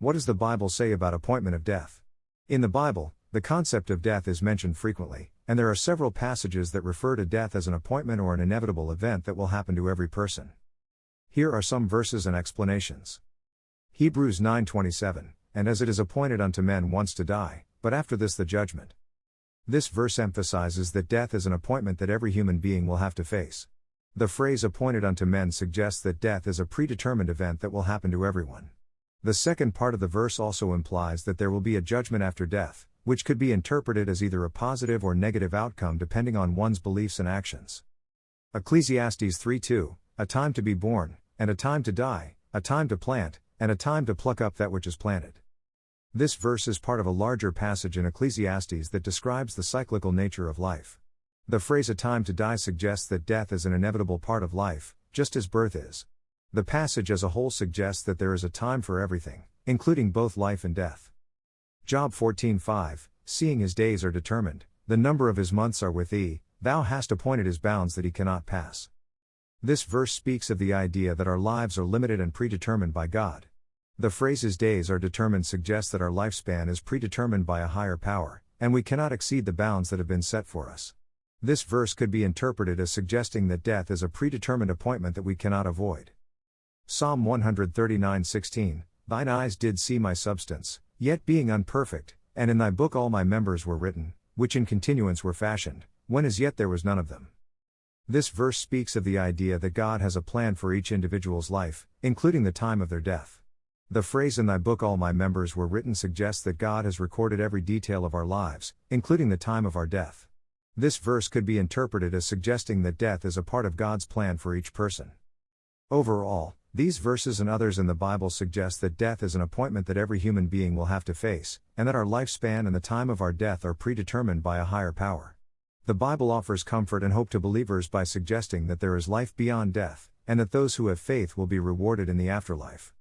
What does the Bible say about appointment of death? In the Bible, the concept of death is mentioned frequently, and there are several passages that refer to death as an appointment or an inevitable event that will happen to every person. Here are some verses and explanations. Hebrews 9:27, and as it is appointed unto men once to die, but after this the judgment. This verse emphasizes that death is an appointment that every human being will have to face. The phrase appointed unto men suggests that death is a predetermined event that will happen to everyone. The second part of the verse also implies that there will be a judgment after death, which could be interpreted as either a positive or negative outcome depending on one's beliefs and actions. Ecclesiastes 3:2, a time to be born, and a time to die, a time to plant, and a time to pluck up that which is planted. This verse is part of a larger passage in Ecclesiastes that describes the cyclical nature of life. The phrase a time to die suggests that death is an inevitable part of life, just as birth is. The passage as a whole suggests that there is a time for everything, including both life and death. Job 14:5, seeing his days are determined, the number of his months are with thee, thou hast appointed his bounds that he cannot pass. This verse speaks of the idea that our lives are limited and predetermined by God. The phrase his days are determined suggests that our lifespan is predetermined by a higher power, and we cannot exceed the bounds that have been set for us. This verse could be interpreted as suggesting that death is a predetermined appointment that we cannot avoid. Psalm 139:16, thine eyes did see my substance, yet being unperfect, and in thy book all my members were written, which in continuance were fashioned, when as yet there was none of them. This verse speaks of the idea that God has a plan for each individual's life, including the time of their death. The phrase in thy book all my members were written suggests that God has recorded every detail of our lives, including the time of our death. This verse could be interpreted as suggesting that death is a part of God's plan for each person. Overall, these verses and others in the Bible suggest that death is an appointment that every human being will have to face, and that our lifespan and the time of our death are predetermined by a higher power. The Bible offers comfort and hope to believers by suggesting that there is life beyond death, and that those who have faith will be rewarded in the afterlife.